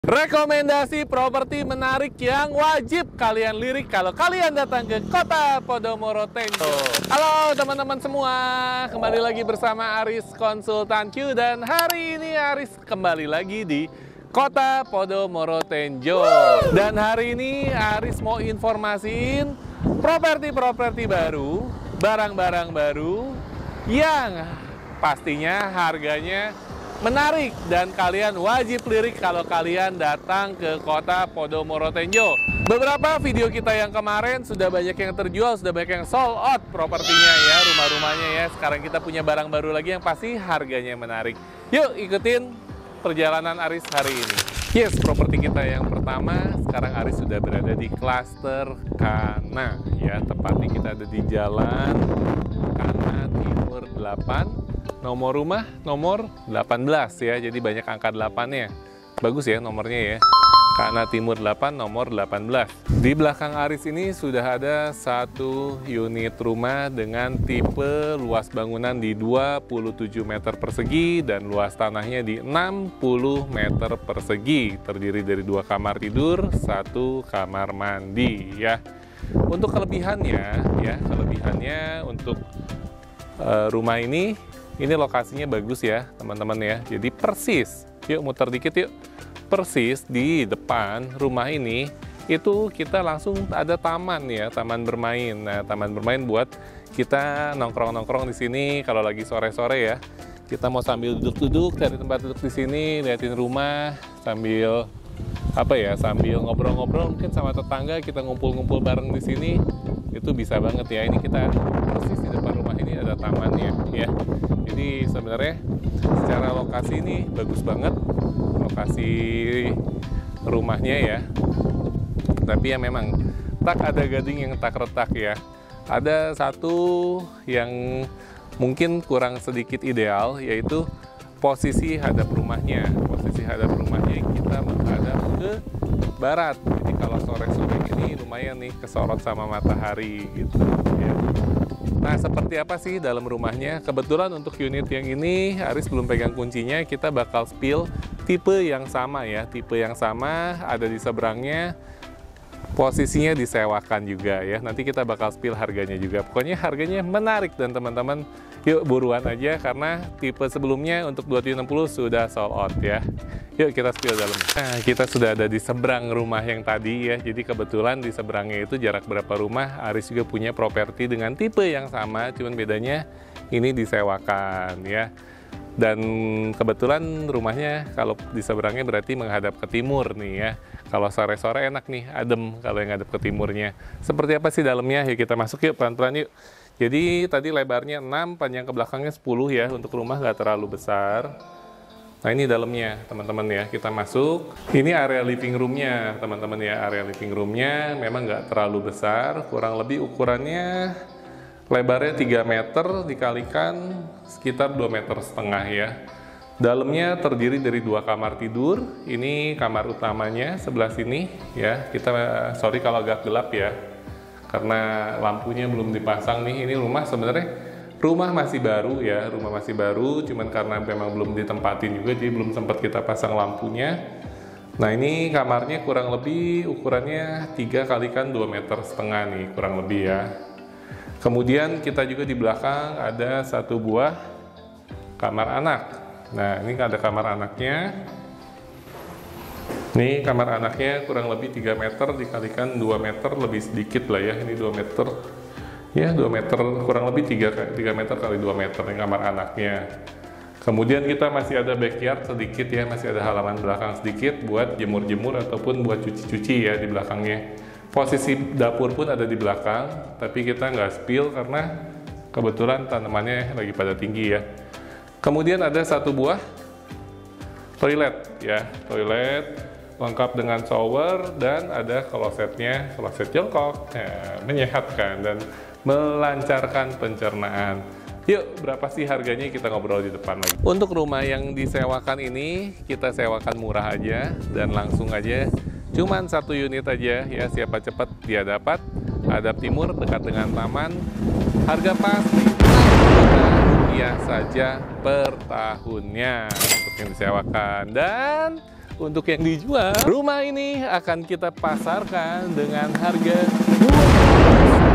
Rekomendasi properti menarik yang wajib kalian lirik kalau kalian datang ke Kota Podomoro Tenjo. Halo teman-teman semua, kembali lagi bersama Aris Konsultan Q, dan hari ini Aris kembali lagi di Kota Podomoro Tenjo. Dan hari ini Aris mau informasiin properti-properti baru, barang-barang baru yang pastinya harganya menarik dan kalian wajib lirik kalau kalian datang ke Kota Podomoro Tenjo. Beberapa video kita yang kemarin sudah banyak yang terjual, sudah banyak yang sold out propertinya ya, rumah-rumahnya ya. Sekarang kita punya barang baru lagi yang pasti harganya menarik. Yuk ikutin perjalanan Aris hari ini. Yes, properti kita yang pertama, sekarang Aris sudah berada di klaster Kana ya, tepatnya kita ada di Jalan Kana Timur 8. Nomor rumah nomor 18 ya, jadi banyak angka 8-nya. Bagus ya nomornya ya. Kana Timur 8 nomor 18. Di belakang Aris ini sudah ada satu unit rumah dengan tipe luas bangunan di 27 meter persegi dan luas tanahnya di 60 meter persegi. Terdiri dari 2 kamar tidur, 1 kamar mandi ya. Untuk kelebihannya untuk rumah ini lokasinya bagus ya teman-teman ya. Jadi persis, yuk muter dikit yuk. Persis di depan rumah ini itu kita langsung ada taman ya, taman bermain. Nah, taman bermain buat kita nongkrong-nongkrong di sini kalau lagi sore-sore ya. Kita mau sambil duduk-duduk, cari tempat duduk di sini, liatin rumah sambil sambil ngobrol-ngobrol mungkin sama tetangga, kita ngumpul-ngumpul bareng di sini. Itu bisa banget ya. Ini kita persis di depan rumah ini ada tamannya ya. Jadi sebenarnya secara lokasi ini bagus banget lokasi rumahnya ya. Tapi ya memang tak ada gading yang tak retak ya. Ada satu yang mungkin kurang sedikit ideal, yaitu posisi hadap rumahnya. Posisi hadap rumahnya kita menghadap ke barat. Jadi kalau sore-sore ini lumayan nih kesorot sama matahari gitu ya. Nah, seperti apa sih dalam rumahnya? Kebetulan untuk unit yang ini Aris belum pegang kuncinya, kita bakal spill tipe yang sama ya. Tipe yang sama ada di seberangnya. Posisinya disewakan juga ya. Nanti kita bakal spill harganya juga. Pokoknya harganya menarik dan teman-teman yuk buruan aja karena tipe sebelumnya untuk 2760 sudah sold out ya. Yuk kita spill dalam. Nah, kita sudah ada di seberang rumah yang tadi ya. Jadi kebetulan di seberangnya itu jarak berapa rumah, Aris juga punya properti dengan tipe yang sama, cuman bedanya ini disewakan ya. Dan kebetulan rumahnya kalau di seberangnya berarti menghadap ke timur nih ya. Kalau sore-sore enak nih, adem kalau yang ngadep ke timurnya. Seperti apa sih dalamnya? Yuk kita masuk yuk pelan-pelan yuk. Jadi tadi lebarnya 6, panjang ke belakangnya 10 ya. Untuk rumah nggak terlalu besar. Nah ini dalamnya teman-teman ya, kita masuk. Ini area living roomnya teman-teman ya. Area living roomnya memang nggak terlalu besar. Kurang lebih ukurannya lebarnya 3 meter dikalikan sekitar 2,5 meter ya. Dalamnya terdiri dari 2 kamar tidur. Ini kamar utamanya sebelah sini ya. Kita sorry kalau agak gelap ya, karena lampunya belum dipasang nih. Ini rumah sebenarnya rumah masih baru ya, rumah masih baru. Cuman karena memang belum ditempatin juga, jadi belum sempat kita pasang lampunya. Nah ini kamarnya kurang lebih ukurannya 3 kalikan 2,5 meter nih kurang lebih ya. Kemudian kita juga di belakang ada 1 buah kamar anak. Nah ini ada kamar anaknya. Ini kamar anaknya kurang lebih 3 meter dikalikan 2 meter lebih sedikit lah ya. Ini 2 meter ya, 2 meter kurang lebih 3 meter kali 2 meter ini kamar anaknya. Kemudian kita masih ada backyard sedikit ya, masih ada halaman belakang sedikit buat jemur-jemur ataupun buat cuci-cuci ya di belakangnya. Posisi dapur pun ada di belakang, tapi kita nggak spill karena kebetulan tanamannya lagi pada tinggi ya. Kemudian ada 1 buah toilet ya, toilet lengkap dengan shower dan ada klosetnya, kloset jongkok, ya, menyehatkan dan melancarkan pencernaan. Yuk, berapa sih harganya kita ngobrol di depan lagi. Untuk rumah yang disewakan ini kita sewakan murah aja dan langsung aja. Cuman 1 unit aja ya, siapa cepat dia dapat. Hadap timur dekat dengan taman. Harga pasti Rp6 saja per tahunnya untuk yang disewakan. Dan untuk yang dijual. Rumah ini akan kita pasarkan dengan harga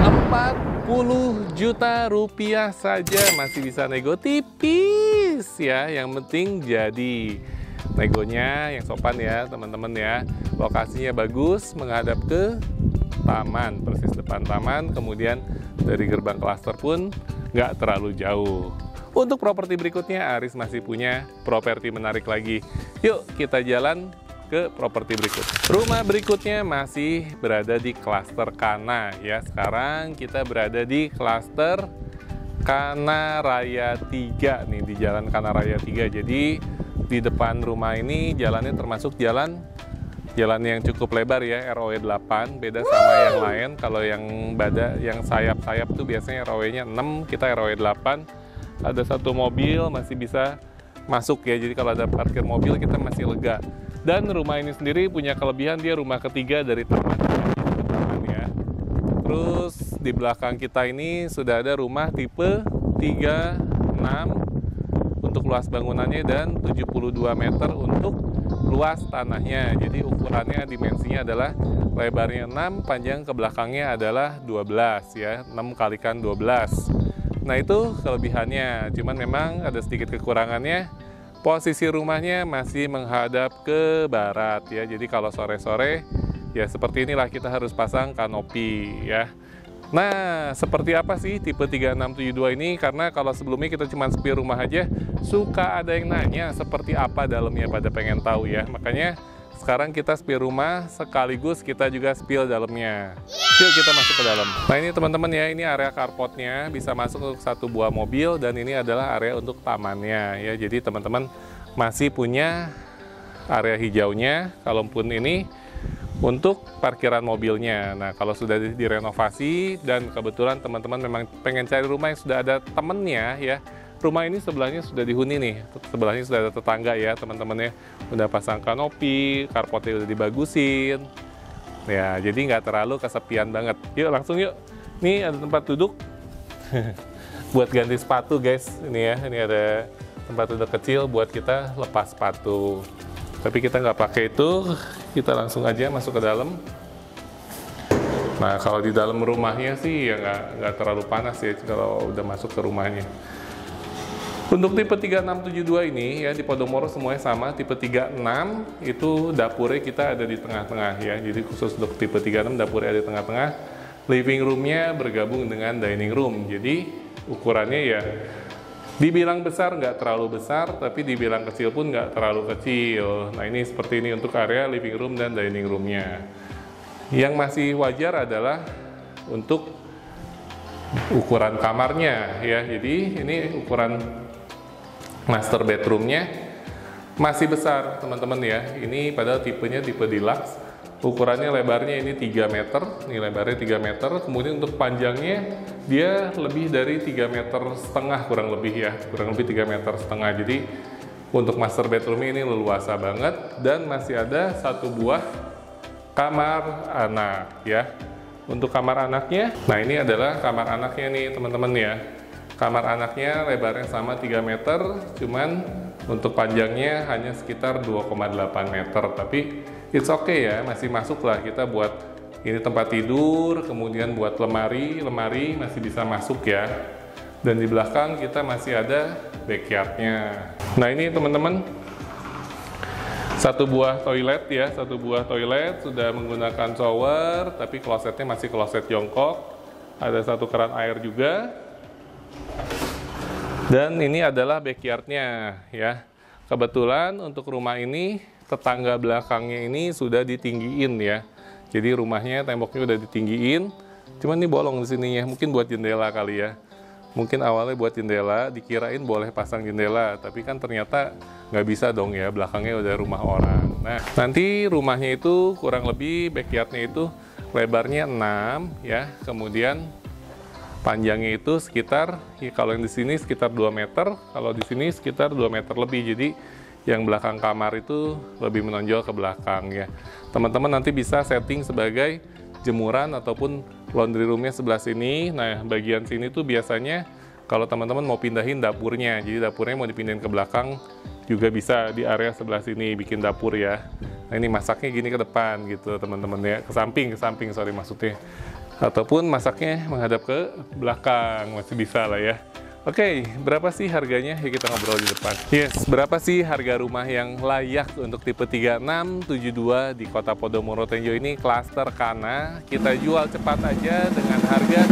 40 juta rupiah saja. Masih bisa nego tipis ya, yang penting jadi. Negonya yang sopan ya teman-teman ya. Lokasinya bagus, menghadap ke taman, persis depan taman. Kemudian dari gerbang klaster pun nggak terlalu jauh. Untuk properti berikutnya, Aris masih punya properti menarik lagi. Yuk kita jalan ke properti berikut. Rumah berikutnya masih berada di klaster Kana ya. Sekarang kita berada di klaster Kana Raya 3 nih, di Jalan Kana Raya 3. Jadi di depan rumah ini jalannya termasuk jalan yang cukup lebar ya, ROW 8, beda sama yang lain. Kalau yang sayap-sayap tuh biasanya ROW-nya 6, kita ROW 8. Ada satu mobil masih bisa masuk ya, jadi kalau ada parkir mobil kita masih lega. Dan rumah ini sendiri punya kelebihan, dia rumah ketiga dari taman ya. Terus di belakang kita ini sudah ada rumah tipe 36 untuk luas bangunannya dan 72 meter untuk luas tanahnya. Jadi ukurannya, dimensinya adalah lebarnya 6, panjang ke belakangnya adalah 12 ya, 6 kalikan 12. Nah itu kelebihannya, cuman memang ada sedikit kekurangannya. Posisi rumahnya masih menghadap ke barat ya, jadi kalau sore-sore ya seperti inilah, kita harus pasang kanopi ya. Nah, seperti apa sih tipe 3672 ini? Karena kalau sebelumnya kita cuma spill rumah aja, suka ada yang nanya seperti apa dalamnya, pada pengen tahu ya. Makanya sekarang kita spill rumah sekaligus kita juga spill dalamnya. Yuk kita masuk ke dalam. Nah ini teman-teman ya, ini area carportnya, bisa masuk untuk satu buah mobil, dan ini adalah area untuk tamannya ya. Jadi teman-teman masih punya area hijaunya, kalaupun ini untuk parkiran mobilnya. Nah kalau sudah direnovasi dan kebetulan teman-teman memang pengen cari rumah yang sudah ada temennya ya, rumah ini sebelahnya sudah dihuni nih, sebelahnya sudah ada tetangga ya teman-teman ya, udah pasang kanopi, carportnya udah dibagusin ya, jadi nggak terlalu kesepian banget. Yuk langsung yuk, nih ada tempat duduk buat ganti sepatu guys, ini ya, ini ada tempat duduk kecil buat kita lepas sepatu. Tapi kita nggak pakai itu, kita langsung aja masuk ke dalam. Nah kalau di dalam rumahnya sih ya nggak terlalu panas ya kalau udah masuk ke rumahnya. Untuk tipe 3672 ini ya, di Podomoro semuanya sama, tipe 36 itu dapurnya kita ada di tengah-tengah ya. Jadi khusus untuk tipe 36 dapurnya ada di tengah-tengah. Living roomnya bergabung dengan dining room, jadi ukurannya ya dibilang besar nggak terlalu besar, tapi dibilang kecil pun nggak terlalu kecil. Nah ini seperti ini untuk area living room dan dining roomnya. Yang masih wajar adalah untuk ukuran kamarnya ya. Jadi ini ukuran master bedroomnya masih besar teman-teman ya. Ini padahal tipenya tipe deluxe. Ukurannya lebarnya ini 3 meter, ini lebarnya 3 meter, kemudian untuk panjangnya dia lebih dari 3,5 meter kurang lebih ya, kurang lebih 3,5 meter. Jadi untuk master bedroom ini leluasa banget, dan masih ada satu buah kamar anak ya. Untuk kamar anaknya, nah ini adalah kamar anaknya nih teman-teman ya. Kamar anaknya lebarnya sama 3 meter, cuman untuk panjangnya hanya sekitar 2,8 meter, tapi it's okay ya, masih masuk lah. Kita buat ini tempat tidur, kemudian buat lemari masih bisa masuk ya. Dan di belakang kita masih ada backyardnya. Nah ini teman-teman, satu buah toilet ya, satu buah toilet sudah menggunakan shower, tapi klosetnya masih kloset jongkok. Ada satu keran air juga. Dan ini adalah backyardnya ya. Kebetulan untuk rumah ini tetangga belakangnya ini sudah ditinggiin ya. Jadi rumahnya temboknya udah ditinggiin. Cuman ini bolong di sininya, mungkin buat jendela kali ya. Mungkin awalnya buat jendela, dikirain boleh pasang jendela, tapi kan ternyata nggak bisa dong ya, belakangnya udah rumah orang. Nah, nanti rumahnya itu kurang lebih backyardnya itu lebarnya 6 ya, kemudian panjangnya itu sekitar, ya kalau yang di sini sekitar 2 meter, kalau di sini sekitar 2 meter lebih. Jadi yang belakang kamar itu lebih menonjol ke belakang ya. Teman-teman nanti bisa setting sebagai jemuran ataupun laundry roomnya sebelah sini. Nah bagian sini tuh biasanya kalau teman-teman mau pindahin dapurnya, jadi dapurnya mau dipindahin ke belakang, Juga bisa di area sebelah sini bikin dapur ya. Nah ini masaknya gini ke depan gitu teman-teman ya, ke samping sorry maksudnya. Ataupun masaknya menghadap ke belakang, masih bisa lah ya. Oke, berapa sih harganya? Ya kita ngobrol di depan. Yes, berapa sih harga rumah yang layak untuk tipe 3672 di Kota Podomoro Tenjo ini, klaster Kana? Kita jual cepat aja dengan harga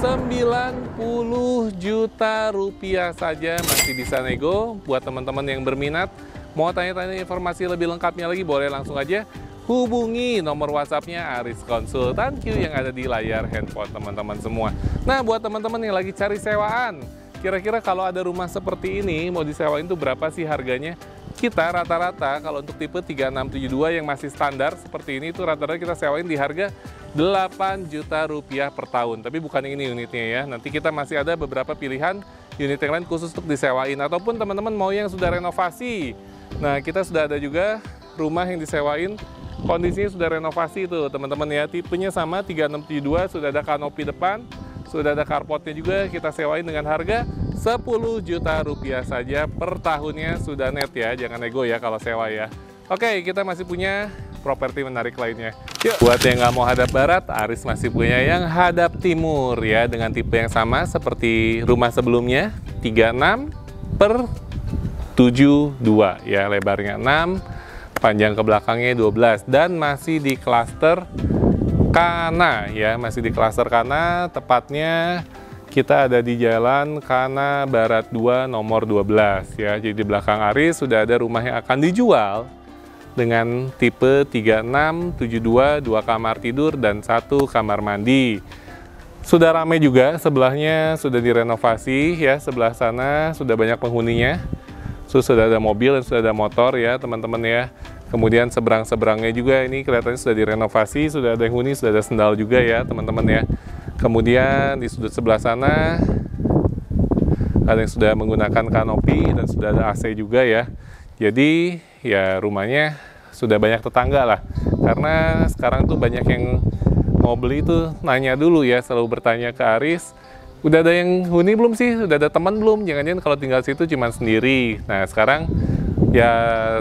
290 juta rupiah saja, masih bisa nego. Buat teman-teman yang berminat, mau tanya-tanya informasi lebih lengkapnya lagi, boleh langsung aja hubungi nomor WhatsApp-nya Aris Konsultan Q yang ada di layar handphone teman-teman semua. Nah, buat teman-teman yang lagi cari sewaan, kira-kira kalau ada rumah seperti ini mau disewain tuh berapa sih harganya? Kita rata-rata kalau untuk tipe 3672 yang masih standar seperti ini tuh rata-rata kita sewain di harga 8 juta rupiah per tahun. Tapi bukan ini unitnya ya. Nanti kita masih ada beberapa pilihan unit yang lain khusus untuk disewain. Ataupun teman-teman mau yang sudah renovasi. Nah, kita sudah ada juga rumah yang disewain, kondisinya sudah renovasi tuh teman-teman ya. Tipenya sama 3672, sudah ada kanopi depan, sudah ada carportnya juga. Kita sewain dengan harga 10 juta rupiah saja per tahunnya, sudah net ya. Jangan nego ya kalau sewa ya. Oke, kita masih punya properti menarik lainnya. Yuk, buat yang nggak mau hadap barat, Aris masih punya yang hadap timur ya, dengan tipe yang sama seperti rumah sebelumnya, 36 per 72 ya, lebarnya 6, panjang ke belakangnya 12, dan masih di klaster Kana ya, masih di klaster Kana, tepatnya kita ada di Jalan Kana Barat 2 nomor 12 ya. Jadi di belakang Aris sudah ada rumah yang akan dijual dengan tipe 3672, 2 kamar tidur dan 1 kamar mandi. Sudah ramai juga, sebelahnya sudah direnovasi ya, sebelah sana sudah banyak penghuninya. Sudah ada mobil dan sudah ada motor ya teman-teman ya. Kemudian seberang-seberangnya juga ini kelihatannya sudah direnovasi, sudah ada yang huni, sudah ada sendal juga ya teman-teman ya. Kemudian di sudut sebelah sana ada yang sudah menggunakan kanopi dan sudah ada AC juga ya. Jadi ya rumahnya sudah banyak tetangga lah. Karena sekarang tuh banyak yang mau beli tuh nanya dulu ya, selalu bertanya ke Aris, udah ada yang huni belum sih? Udah ada teman belum? Jangan-jangan kalau tinggal situ cuma sendiri. Nah sekarang ya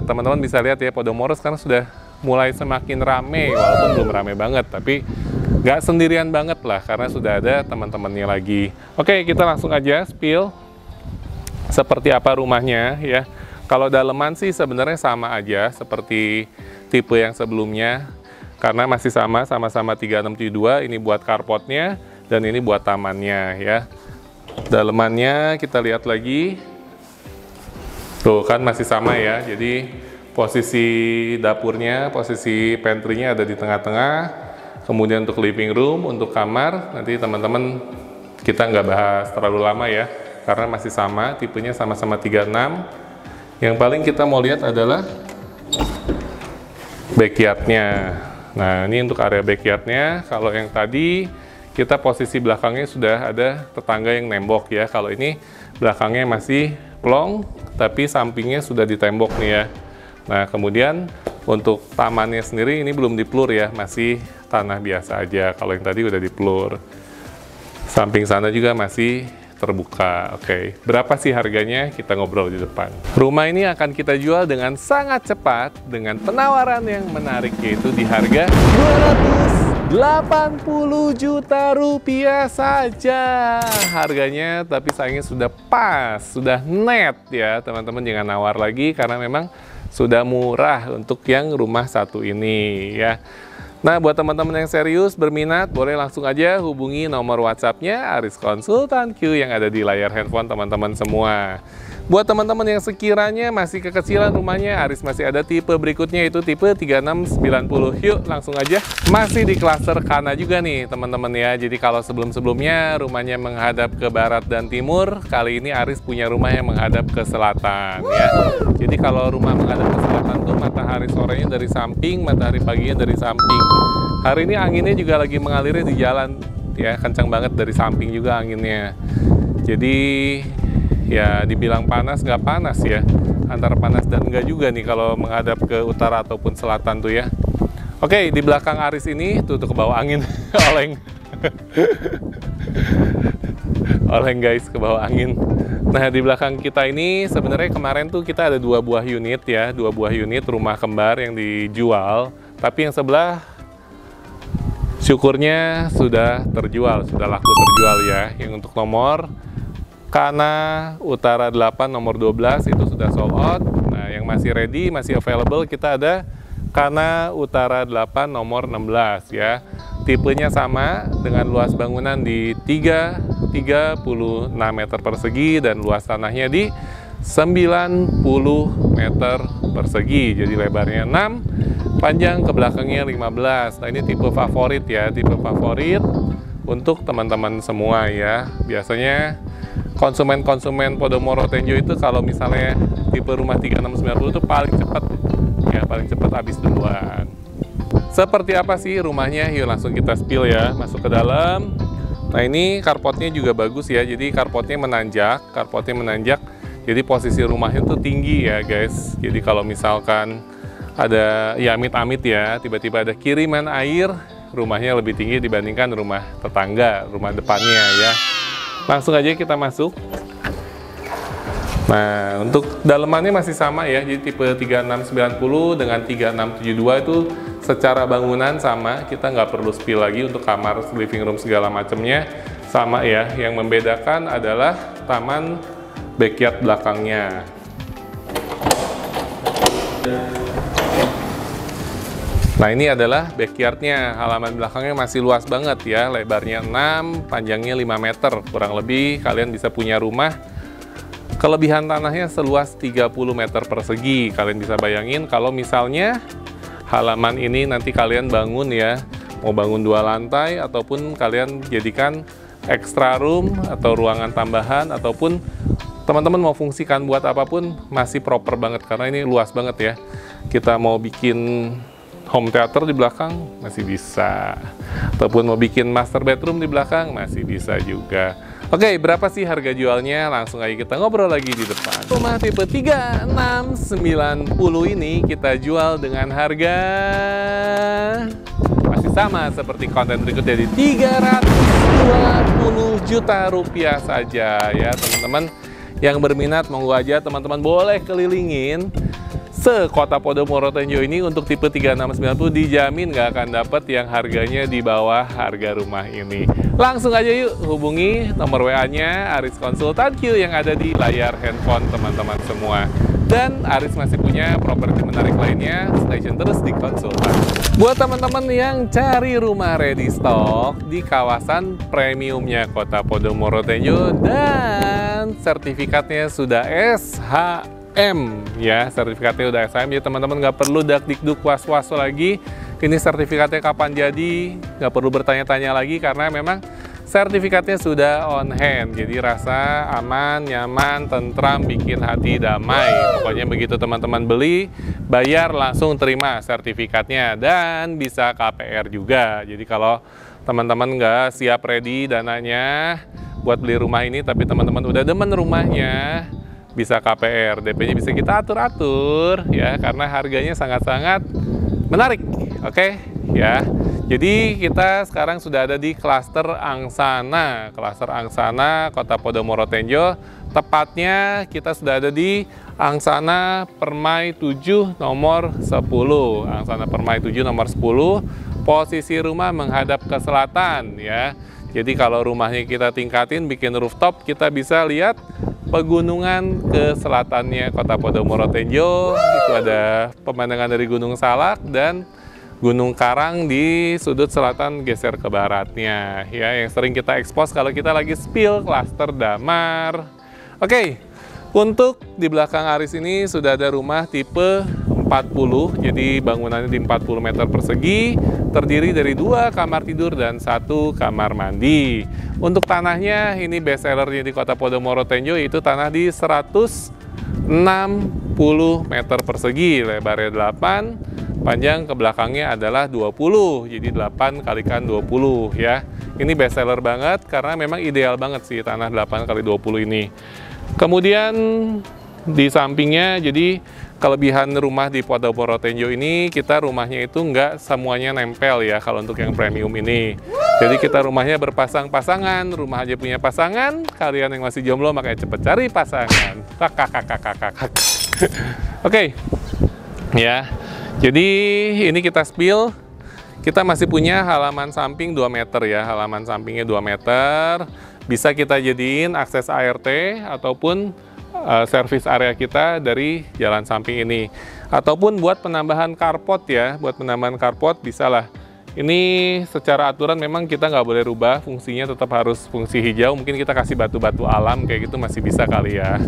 teman-teman bisa lihat ya, Podomoro sekarang sudah mulai semakin rame, walaupun belum rame banget, tapi nggak sendirian banget lah, karena sudah ada teman-temannya lagi. Oke, kita langsung aja spill seperti apa rumahnya ya. Kalau daleman sih sebenarnya sama aja seperti tipe yang sebelumnya, karena masih sama-sama 3672, ini buat carportnya dan ini buat tamannya ya. Dalemannya kita lihat lagi, tuh kan masih sama ya. Jadi posisi dapurnya, posisi pantry-nya ada di tengah-tengah. Kemudian untuk living room, untuk kamar, nanti teman-teman kita nggak bahas terlalu lama ya, karena masih sama, tipenya sama-sama 36. Yang paling kita mau lihat adalah backyard-nya. Nah, ini untuk area backyard-nya. Kalau yang tadi kita posisi belakangnya sudah ada tetangga yang nembok ya. Kalau ini belakangnya masih plong, tapi sampingnya sudah ditembok nih ya. Nah, kemudian untuk tamannya sendiri ini belum diplur ya, masih tanah biasa aja. Kalau yang tadi udah diplur. Samping sana juga masih terbuka. Oke, berapa sih harganya? Kita ngobrol di depan. Rumah ini akan kita jual dengan sangat cepat dengan penawaran yang menarik, yaitu di harga 280 juta rupiah saja harganya, tapi sayangnya sudah pas, sudah net ya teman-teman, jangan nawar lagi karena memang sudah murah untuk yang rumah satu ini ya. Nah, buat teman-teman yang serius berminat, boleh langsung aja hubungi nomor WhatsApp-nya Aris Konsultan Q yang ada di layar handphone teman-teman semua. Buat teman-teman yang sekiranya masih kekecilan rumahnya, Aris masih ada tipe berikutnya, itu tipe 3690. Yuk, langsung aja. Masih di klaster Kana juga nih teman-teman ya. Jadi kalau sebelum-sebelumnya rumahnya menghadap ke barat dan timur, kali ini Aris punya rumah yang menghadap ke selatan ya. Jadi kalau rumah menghadap ke selatan tuh matahari sorenya dari samping, matahari paginya dari samping. Hari ini anginnya juga lagi mengalirnya di jalan ya, kencang banget dari samping juga anginnya. Jadi ya dibilang panas nggak panas ya, antara panas dan enggak juga nih kalau menghadap ke utara ataupun selatan tuh ya. Oke, di belakang Aris ini tuh ke bawah angin. Oleng. Oleng guys, ke bawah angin. Nah, di belakang kita ini sebenarnya kemarin tuh kita ada 2 buah unit ya, 2 buah unit rumah kembar yang dijual. Tapi yang sebelah syukurnya sudah terjual, sudah laku terjual ya. Yang untuk nomor Kana Utara 8 nomor 12 itu sudah sold out. Nah, yang masih ready, masih available kita ada Kana Utara 8 nomor 16 ya. Tipenya sama dengan luas bangunan di 36 meter persegi dan luas tanahnya di 90 meter persegi. Jadi lebarnya 6, panjang ke belakangnya 15. Nah, ini tipe favorit ya, tipe favorit untuk teman-teman semua ya. Biasanya konsumen-konsumen Podomoro Tenjo itu kalau misalnya tipe rumah 3690 itu paling cepat ya, paling cepat habis duluan. Seperti apa sih rumahnya? Yuk langsung kita spill ya, masuk ke dalam. Nah, ini carportnya juga bagus ya, jadi carportnya menanjak, jadi posisi rumahnya tuh tinggi ya guys. Jadi kalau misalkan ada ya amit-amit ya, tiba-tiba ada kiriman air, rumahnya lebih tinggi dibandingkan rumah tetangga, rumah depannya ya. Langsung aja kita masuk. Nah, untuk dalemannya masih sama ya, jadi tipe 3690 dengan 3672 itu secara bangunan sama, kita nggak perlu spill lagi untuk kamar, living room segala macamnya sama ya. Yang membedakan adalah taman backyard belakangnya. Nah, ini adalah backyardnya, halaman belakangnya masih luas banget ya, lebarnya 6, panjangnya 5 meter, kurang lebih kalian bisa punya rumah. Kelebihan tanahnya seluas 30 meter persegi, kalian bisa bayangin kalau misalnya halaman ini nanti kalian bangun ya, mau bangun 2 lantai, ataupun kalian jadikan extra room atau ruangan tambahan, ataupun teman-teman mau fungsikan buat apapun, masih proper banget, karena ini luas banget ya. Kita mau bikin home theater di belakang masih bisa, ataupun mau bikin master bedroom di belakang masih bisa juga. Oke, berapa sih harga jualnya? Langsung aja kita ngobrol lagi di depan. Rumah tipe 3690 ini kita jual dengan harga masih sama seperti konten berikutnya di 320 juta rupiah saja ya teman-teman. Yang berminat monggo aja teman-teman boleh kelilingin se-Kota Podomoro Tenjo ini. Untuk tipe 3690 dijamin nggak akan dapat yang harganya di bawah harga rumah ini. Langsung aja yuk hubungi nomor WA-nya Aris Konsultan Q yang ada di layar handphone teman-teman semua. Dan Aris masih punya properti menarik lainnya, stay tune terus di Konsultan. Buat teman-teman yang cari rumah ready stock di kawasan premiumnya Kota Podomoro Tenjo dan sertifikatnya sudah SHM ya, sertifikatnya udah SHM, jadi teman-teman nggak perlu dak-dikduk was-was lagi ini sertifikatnya kapan jadi, nggak perlu bertanya-tanya lagi karena memang sertifikatnya sudah on hand, jadi rasa aman, nyaman, tentram, bikin hati damai. Pokoknya begitu teman-teman beli, bayar langsung terima sertifikatnya dan bisa KPR juga. Jadi kalau teman-teman nggak siap ready dananya buat beli rumah ini, tapi teman-teman udah demen rumahnya, bisa KPR, DP-nya bisa kita atur-atur ya, karena harganya sangat-sangat menarik. Oke ya. Jadi kita sekarang sudah ada di klaster Angsana, Kota Podomoro Tenjo. Tepatnya kita sudah ada di Angsana Permai 7 nomor 10. Angsana Permai 7 nomor 10. Posisi rumah menghadap ke selatan ya. Jadi kalau rumahnya kita tingkatin, bikin rooftop, kita bisa lihat pegunungan ke selatannya Kota Podomoro Tenjo. Itu ada pemandangan dari Gunung Salak dan Gunung Karang di sudut selatan geser ke baratnya ya, yang sering kita expose kalau kita lagi spill klaster Damar. Oke, untuk di belakang Aris ini sudah ada rumah tipe 40, jadi bangunannya di 40 meter persegi, terdiri dari 2 kamar tidur dan 1 kamar mandi. Untuk tanahnya ini best sellernya di Kota Podomoro Tenjo, itu tanah di 160 meter persegi, lebarnya 8, panjang ke belakangnya adalah 20, jadi 8 kalikan 20 ya. Ini best seller banget karena memang ideal banget sih tanah 8 kali 20 ini. Kemudian di sampingnya, jadi kelebihan rumah di Podomoro Tenjo ini, kita rumahnya itu nggak semuanya nempel ya kalau untuk yang premium ini. Jadi kita rumahnya berpasang-pasangan, rumah aja punya pasangan, kalian yang masih jomblo makanya cepet cari pasangan. Oke, ya. Jadi ini kita spill, kita masih punya halaman samping 2 meter ya, halaman sampingnya 2 meter. Bisa kita jadiin akses ART ataupun servis area kita dari jalan samping ini. Ataupun buat penambahan carport ya, buat penambahan carport bisa lah. Ini secara aturan memang kita nggak boleh rubah, fungsinya tetap harus fungsi hijau. Mungkin kita kasih batu-batu alam kayak gitu masih bisa kali ya.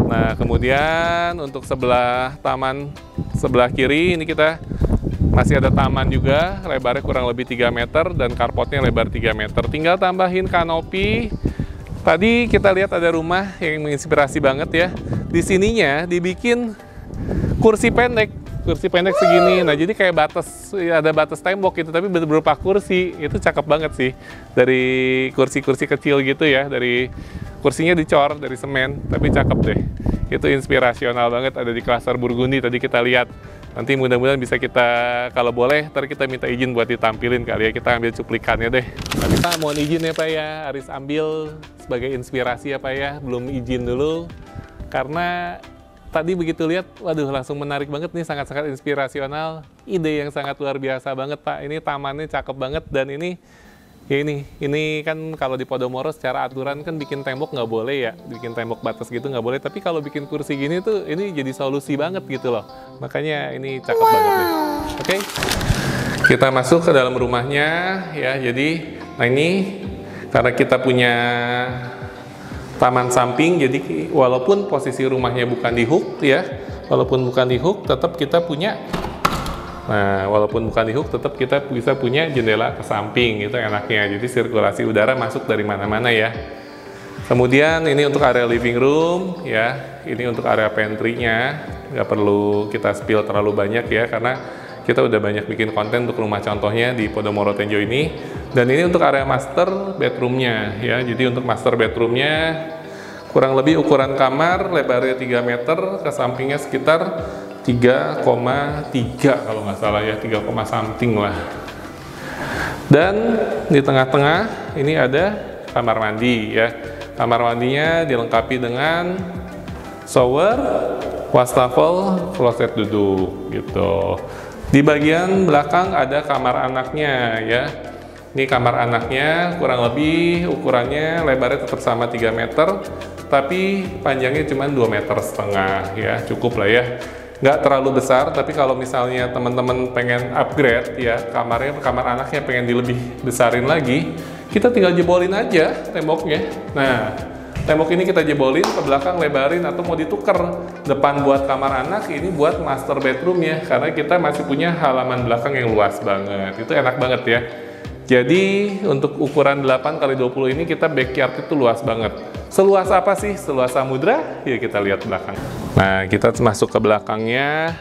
Nah, kemudian untuk sebelah taman sebelah kiri ini kita masih ada taman juga, lebarnya kurang lebih 3 meter dan carportnya lebar 3 meter. Tinggal tambahin kanopi. Tadi kita lihat ada rumah yang menginspirasi banget ya. Di sininya dibikin kursi pendek segini. Nah, jadi kayak batas, ada batas tembok gitu, tapi berupa kursi. Itu cakep banget sih. Dari kursi-kursi kecil gitu ya, dari kursinya dicor dari semen, tapi cakep deh. Itu inspirasional banget, ada di klaster Burgundi tadi kita lihat. Nanti mudah-mudahan bisa kita, kalau boleh, ntar kita minta izin buat ditampilin kali ya, kita ambil cuplikannya deh. Nah, kita mohon izin ya Pak ya, Aris ambil sebagai inspirasi ya Pak ya, belum izin dulu. Karena tadi begitu lihat, waduh langsung menarik banget nih, sangat-sangat inspirasional. Ide yang sangat luar biasa banget Pak, ini tamannya cakep banget dan ini ya ini kan kalau di Podomoro secara aturan kan bikin tembok nggak boleh ya, bikin tembok batas gitu nggak boleh, tapi kalau bikin kursi gini tuh ini jadi solusi banget gitu loh, makanya ini cakep banget deh. Oke, kita masuk ke dalam rumahnya ya. Jadi nah ini karena kita punya taman samping, jadi walaupun posisi rumahnya bukan di hook ya, walaupun bukan di hook tetap kita punya. Nah, walaupun bukan di hook, tetap kita bisa punya jendela ke samping, itu enaknya. Jadi sirkulasi udara masuk dari mana-mana ya. Kemudian ini untuk area living room ya, ini untuk area pantry-nya. Nggak perlu kita spill terlalu banyak ya, karena kita udah banyak bikin konten untuk rumah contohnya di Podomoro Tenjo ini. Dan ini untuk area master bedroom-nya ya. Jadi untuk master bedroom-nya kurang lebih ukuran kamar lebarnya 3 meter, ke sampingnya sekitar 3,3 kalau nggak salah ya, 3, something lah. Dan di tengah-tengah ini ada kamar mandi ya. Kamar mandinya dilengkapi dengan shower, wastafel, kloset duduk gitu. Di bagian belakang ada kamar anaknya ya. Ini kamar anaknya kurang lebih ukurannya lebarnya tetap sama 3 meter, tapi panjangnya cuma 2,5 meter ya, cukup lah ya. Nggak terlalu besar, tapi kalau misalnya teman-teman pengen upgrade ya kamar anaknya pengen dilebih besarin lagi, kita tinggal jebolin aja temboknya. Nah, tembok ini kita jebolin ke belakang, lebarin, atau mau ditukar depan buat kamar anak, ini buat master bedroom ya, karena kita masih punya halaman belakang yang luas banget. Itu enak banget ya. Jadi untuk ukuran 8x20 ini kita backyard itu luas banget. Seluas apa sih? Seluas samudra? Ya kita lihat belakang. Nah, kita masuk ke belakangnya.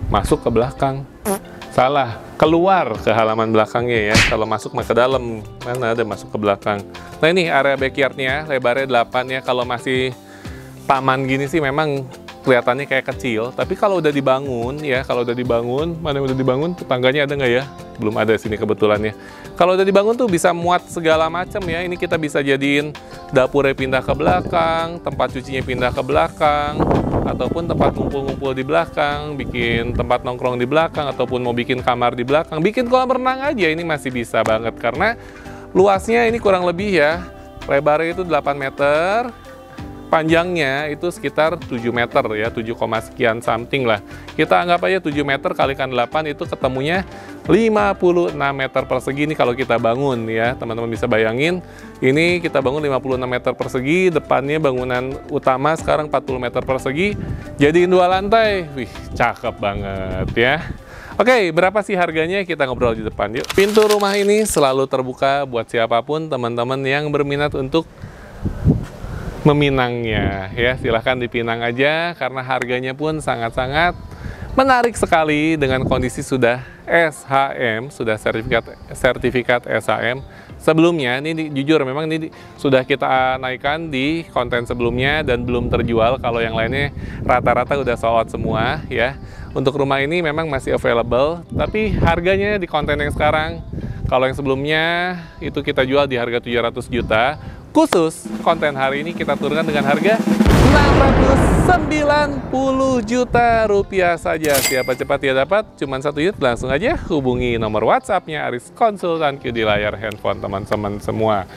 Masuk ke belakang. Salah, keluar ke halaman belakangnya ya. Kalau masuk mah ke dalam. Mana ada masuk ke belakang. Nah, ini area backyardnya, lebarnya 8 ya. Kalau masih taman gini sih memang kelihatannya kayak kecil. Tapi kalau udah dibangun ya, kalau udah dibangun, mana yang udah dibangun, tetangganya ada nggak ya? Belum ada sini kebetulan ya. Kalau udah dibangun tuh bisa muat segala macam ya. Ini kita bisa jadiin dapurnya pindah ke belakang, tempat cucinya pindah ke belakang, ataupun tempat ngumpul-ngumpul di belakang, bikin tempat nongkrong di belakang, ataupun mau bikin kamar di belakang, bikin kolam renang aja, ini masih bisa banget. Karena luasnya ini kurang lebih ya, lebarnya itu 8 meter, panjangnya itu sekitar 7 meter ya, 7, sekian something lah. Kita anggap aja 7 meter kalikan 8 itu ketemunya 56 meter persegi nih kalau kita bangun ya. Teman-teman bisa bayangin, ini kita bangun 56 meter persegi, depannya bangunan utama sekarang 40 meter persegi, jadiin 2 lantai. Wih, cakep banget ya. Oke, berapa sih harganya? Kita ngobrol di depan yuk. Pintu rumah ini selalu terbuka buat siapapun teman-teman yang berminat untuk meminangnya ya, silahkan dipinang aja karena harganya pun sangat-sangat menarik sekali dengan kondisi sudah SHM, sudah sertifikat SHM. Sebelumnya, ini jujur memang ini sudah kita naikkan di konten sebelumnya dan belum terjual. Kalau yang lainnya rata-rata udah sold out semua ya. Untuk rumah ini memang masih available, tapi harganya di konten yang sekarang, kalau yang sebelumnya itu kita jual di harga 700 juta. Khusus konten hari ini kita turunkan dengan harga 690 juta rupiah saja. Siapa cepat dia dapat, cuman 1 unit, langsung aja hubungi nomor WhatsApp-nya Aris Konsultan Q di layar handphone teman-teman semua.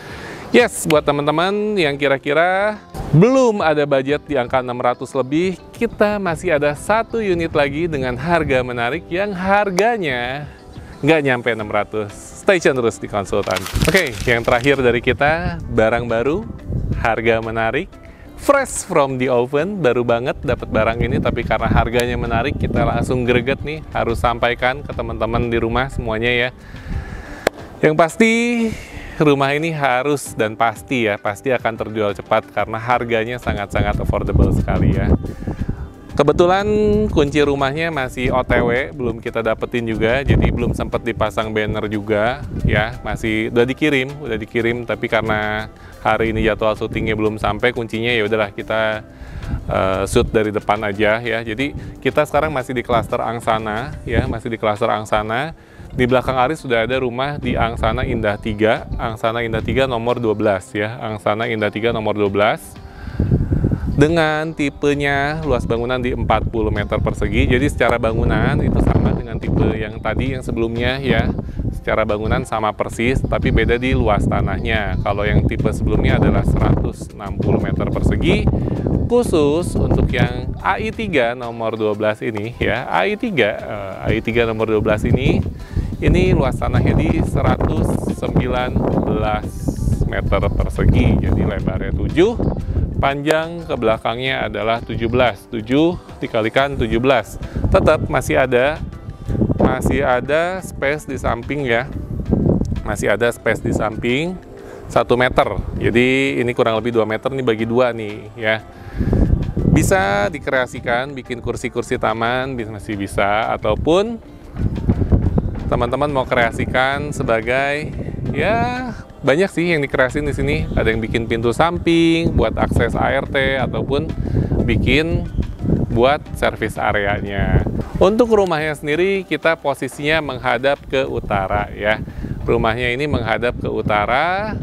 Yes, buat teman-teman yang kira-kira belum ada budget di angka 600 lebih, kita masih ada 1 unit lagi dengan harga menarik yang harganya nggak nyampe 600. Stay tune terus di Konsultan. Oke, yang terakhir dari kita, barang baru, harga menarik, fresh from the oven, baru banget dapat barang ini, tapi karena harganya menarik, kita langsung greget nih, harus sampaikan ke teman-teman di rumah semuanya ya. Yang pasti, rumah ini harus dan pasti ya, pasti akan terjual cepat karena harganya sangat-sangat affordable sekali ya. Kebetulan kunci rumahnya masih OTW, belum kita dapetin juga, jadi belum sempat dipasang banner juga ya, masih udah dikirim, tapi karena hari ini jadwal syutingnya belum sampai, kuncinya ya udahlah kita shoot dari depan aja ya. Jadi kita sekarang masih di klaster Angsana ya, masih di klaster Angsana. Di belakang Aris sudah ada rumah di Angsana Indah 3, Angsana Indah 3 nomor 12 ya, Angsana Indah 3 nomor 12. Dengan tipenya luas bangunan di 40 meter persegi, jadi secara bangunan itu sama dengan tipe yang tadi yang sebelumnya ya, secara bangunan sama persis, tapi beda di luas tanahnya. Kalau yang tipe sebelumnya adalah 160 meter persegi, khusus untuk yang AI3 nomor 12 ini ya, AI3 nomor 12 ini luas tanahnya di 119 meter persegi, jadi lebarnya 7, panjang ke belakangnya adalah 17, 7 dikalikan 17. Tetap masih ada space di samping ya. Masih ada space di samping 1 meter. Jadi ini kurang lebih 2 meter nih bagi 2 nih ya. Bisa dikreasikan, bikin kursi-kursi taman masih bisa, ataupun teman-teman mau kreasikan sebagai ya, banyak sih yang dikreasin di sini. Ada yang bikin pintu samping buat akses ART ataupun bikin buat servis areanya. Untuk rumahnya sendiri kita posisinya menghadap ke utara ya. Rumahnya ini menghadap ke utara,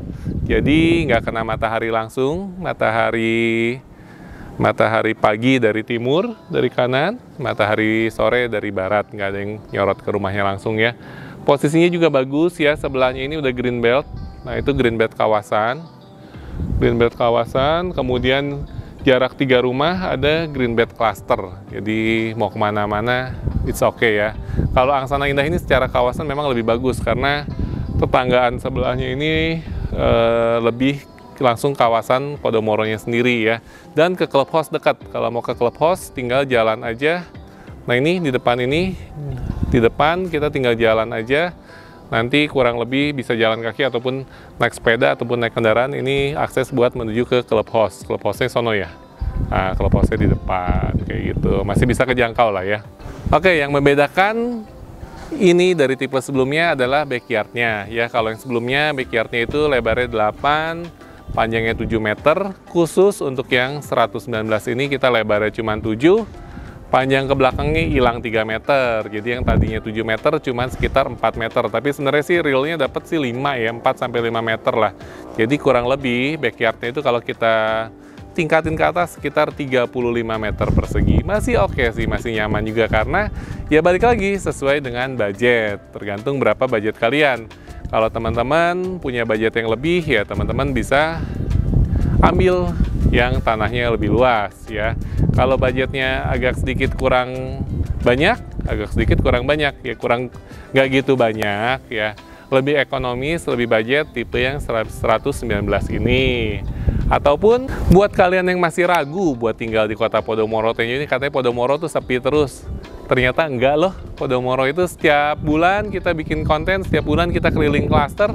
jadi nggak kena matahari langsung. Matahari pagi dari timur, dari kanan, matahari sore dari barat, nggak ada yang nyorot ke rumahnya langsung ya. Posisinya juga bagus ya, sebelahnya ini udah green belt. Nah itu green belt kawasan, kemudian jarak 3 rumah ada green belt cluster. Jadi mau kemana-mana it's okay ya. Kalau Angsana Indah ini secara kawasan memang lebih bagus karena tetanggaan sebelahnya ini lebih langsung kawasan Podomoronya sendiri ya. Dan ke clubhouse dekat, kalau mau ke clubhouse tinggal jalan aja. Nah ini di depan kita tinggal jalan aja, nanti kurang lebih bisa jalan kaki ataupun naik sepeda ataupun naik kendaraan. Ini akses buat menuju ke clubhouse, clubhouse-nya sono ya. Nah, clubhouse-nya di depan kayak gitu, masih bisa kejangkau lah ya. Oke, yang membedakan ini dari tipe sebelumnya adalah backyard-nya ya. Kalau yang sebelumnya backyard-nya itu lebarnya 8, panjangnya 7 meter. Khusus untuk yang 119 ini kita lebarnya cuma 7, panjang ke belakangnya hilang 3 meter. Jadi yang tadinya 7 meter cuma sekitar 4 meter. Tapi sebenarnya sih realnya dapat sih 5 ya, 4-5 meter lah. Jadi kurang lebih backyard-nya itu kalau kita tingkatin ke atas sekitar 35 meter persegi. Masih oke sih, masih nyaman juga karena ya balik lagi sesuai dengan budget. Tergantung berapa budget kalian. Kalau teman-teman punya budget yang lebih ya teman-teman bisa ambil yang tanahnya lebih luas ya. Kalau budgetnya agak sedikit kurang banyak ya, kurang nggak gitu banyak ya, lebih ekonomis, lebih budget tipe yang 119 ini. Ataupun buat kalian yang masih ragu buat tinggal di kota Podomoro, ini katanya Podomoro tuh sepi terus. Ternyata enggak loh, Podomoro itu setiap bulan kita bikin konten, setiap bulan kita keliling klaster,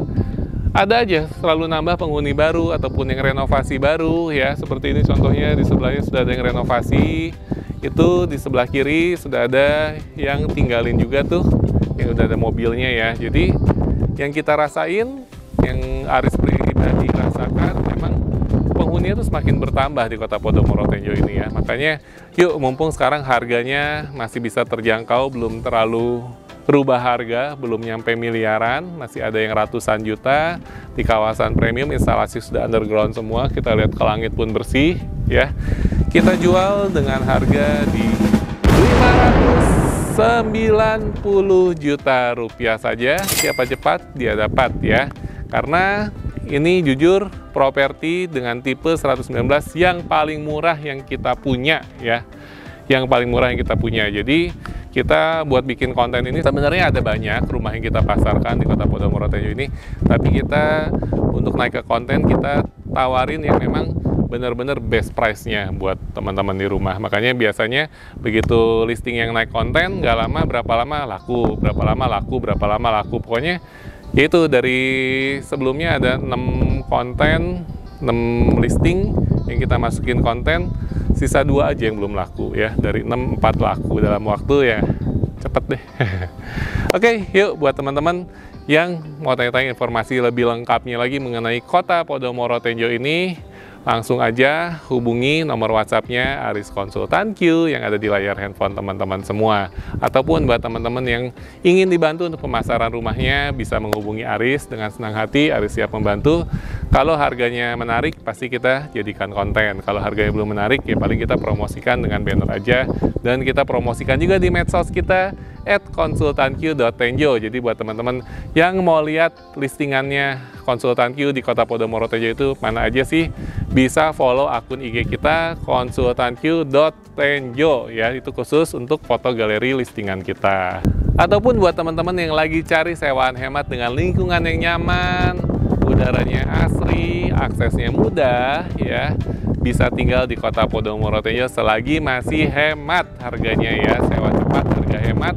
ada aja selalu nambah penghuni baru ataupun yang renovasi baru ya. Seperti ini contohnya, di sebelahnya sudah ada yang renovasi, itu di sebelah kiri sudah ada yang tinggalin juga tuh yang udah ada mobilnya ya. Jadi yang kita rasain, yang Aris pribadi rasakan, memang penghuni itu semakin bertambah di Kota Podomoro Tenjo ini ya. Makanya yuk, mumpung sekarang harganya masih bisa terjangkau, belum terlalu berubah harga, belum nyampe miliaran, masih ada yang ratusan juta di kawasan premium, instalasi sudah underground semua, kita lihat ke langit pun bersih ya. Kita jual dengan harga di 590 juta rupiah saja. Siapa cepat dia dapat ya. Karena ini jujur properti dengan tipe 119 yang paling murah yang kita punya ya. Yang paling murah yang kita punya. Jadi kita buat bikin konten ini sebenarnya ada banyak rumah yang kita pasarkan di Kota Podomoro Tenjo ini, tapi kita untuk naik ke konten kita tawarin yang memang benar-benar best price-nya buat teman-teman di rumah. Makanya biasanya begitu listing yang naik konten, nggak lama berapa lama laku, berapa lama laku, berapa lama laku. Pokoknya yaitu dari sebelumnya ada 6 konten, 6 listing yang kita masukin konten, sisa 2 aja yang belum laku ya. Dari 6, 4 laku dalam waktu ya cepet deh. Oke, yuk buat teman-teman yang mau tanya-tanya informasi lebih lengkapnya lagi mengenai Kota Podomoro Tenjo ini, langsung aja hubungi nomor WhatsApp-nya Aris Konsultan Q yang ada di layar handphone teman-teman semua. Ataupun buat teman-teman yang ingin dibantu untuk pemasaran rumahnya, bisa menghubungi Aris dengan senang hati. Aris siap membantu. Kalau harganya menarik, pasti kita jadikan konten. Kalau harganya belum menarik, ya paling kita promosikan dengan banner aja. Dan kita promosikan juga di medsos kita @konsultanq.tenjo. Jadi buat teman-teman yang mau lihat listingannya Konsultan Q di Kota Podomoro Tenjo itu mana aja sih, bisa follow akun IG kita konsultanq.tenjo ya, itu khusus untuk foto galeri listingan kita. Ataupun buat teman-teman yang lagi cari sewaan hemat dengan lingkungan yang nyaman, udaranya asri, aksesnya mudah ya, bisa tinggal di Kota Podomoro Tenjo selagi masih hemat harganya ya, sewa cepat harga hemat.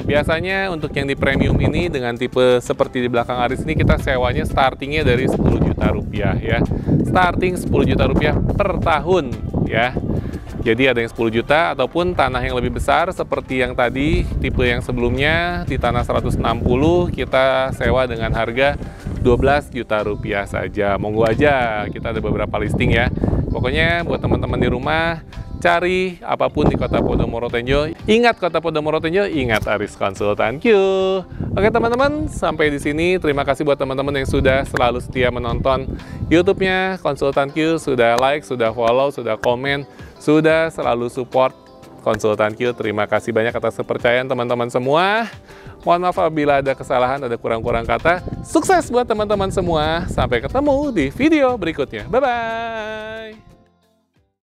Biasanya untuk yang di premium ini dengan tipe seperti di belakang Aris ini, kita sewanya startingnya dari 10 juta rupiah ya. Starting 10 juta rupiah per tahun ya. Jadi ada yang 10 juta ataupun tanah yang lebih besar seperti yang tadi, tipe yang sebelumnya di tanah 160 kita sewa dengan harga 12 juta rupiah saja. Monggo aja, kita ada beberapa listing ya. Pokoknya buat teman-teman di rumah, cari apapun di Kota Podomoro Tenjo. Ingat Kota Podomoro Tenjo, ingat Aris Konsultan Q. Oke teman-teman, sampai di sini. Terima kasih buat teman-teman yang sudah selalu setia menonton YouTube-nya Konsultan Q, sudah like, sudah follow, sudah komen, sudah selalu support Konsultan Q. Terima kasih banyak atas kepercayaan teman-teman semua. Mohon maaf apabila ada kesalahan, ada kurang-kurang kata. Sukses buat teman-teman semua. Sampai ketemu di video berikutnya. Bye-bye.